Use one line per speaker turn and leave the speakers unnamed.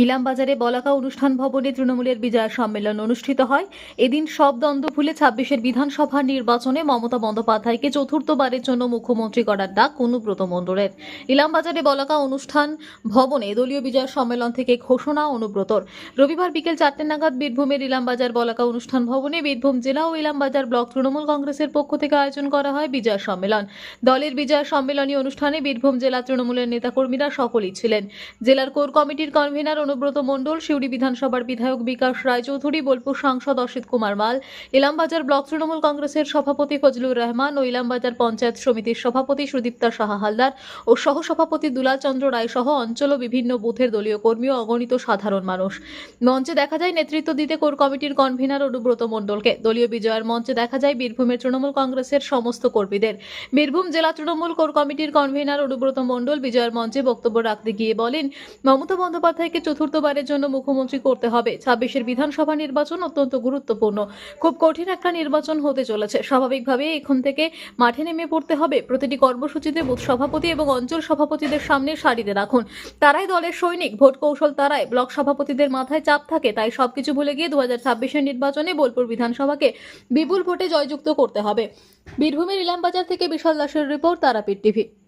ইলামবাজারে বলাকা অনুষ্ঠান ভবনে তৃণমূলের বিজয় সম্মেলন অনুষ্ঠিত হয়। এদিন সব দ্বন্দ্ব ভুলে ২৬-এর বিধানসভা নির্বাচনে মমতা বন্দ্যোপাধ্যায়কে চতুর্থবারের জন্য মুখ্যমন্ত্রী করার ডাক অনুব্রত মণ্ডলের। ইলামবাজারে বলাকা অনুষ্ঠান ভবনে দলীয় বিজয় সম্মেলন থেকে ঘোষণা অনুব্রতর। রবিবার বিকেল ৪টে নাগাদ বীরভূমের ইলামবাজার বলাকা অনুষ্ঠান ভবনে বীরভূম জেলা ও ইলামবাজার ব্লক তৃণমূল কংগ্রেসের পক্ষ থেকে আয়োজন করা হয় বিজয় সম্মেলন। দলের বিজয় সম্মেলনী অনুষ্ঠানে বীরভূম জেলা তৃণমূলের নেতাকর্মীরা সকলেই ছিলেন। জেলার কোর কমিটির কনভেনার অনুব্রত মণ্ডল, সিউড়ি বিধানসভার বিধায়ক বিকাশ রায়চৌধুরী, বোলপুর সাংসদ অসিত কুমার মাল, ইলামবাজার ব্লক তৃণমূল কংগ্রেসের সভাপতি ফজলুর রহমান ও ইলামবাজার পঞ্চায়েত সমিতির সভাপতি সুদীপ্তা সাহা হালদার ও সহসভাপতি দুলাল চন্দ্র রায় সহ অঞ্চল ও বিভিন্ন বুথের দলীয় কর্মী ও অগণিত সাধারণ মানুষ। মঞ্চে দেখা যায় নেতৃত্ব দিতে কোর কমিটির কনভেনার অনুব্রত মণ্ডলকে। দলীয় বিজয়ের মঞ্চে দেখা যায় বীরভূমের তৃণমূল কংগ্রেসের সমস্ত কর্মীদের। বীরভূম জেলা তৃণমূল কোর কমিটির কনভেনার অনুব্রত মণ্ডল বিজয়ের মঞ্চে বক্তব্য রাখতে গিয়ে বলেন, মমতা বন্দ্যোপাধ্যায়কে চতুর্থবারের জন্য মুখ্যমন্ত্রী করতে হবে। ২৬-এর বিধানসভা নির্বাচন অত্যন্ত গুরুত্বপূর্ণ, খুব কঠিন একটা নির্বাচন হতে চলেছে। স্বাভাবিকভাবে এখন থেকে মাঠে নেমে পড়তে হবে। প্রতিটি কর্মসূচিতে বুথ সভাপতি এবং অঞ্চল সভাপতিদের সামনে সারিতে রাখুন। তারাই দলের সৈনিক, ভোট কৌশল তারাই। ব্লক সভাপতিদের মাথায় চাপ থাকে, তাই সবকিছু ভুলে গিয়ে ২০২৬-এর নির্বাচনে বোলপুর বিধানসভাকে বিপুল ভোটে জয়যুক্ত করতে হবে। বীরভূমের ইলামবাজার থেকে বিশাল দাসের রিপোর্ট, তারাপীঠ টিভি।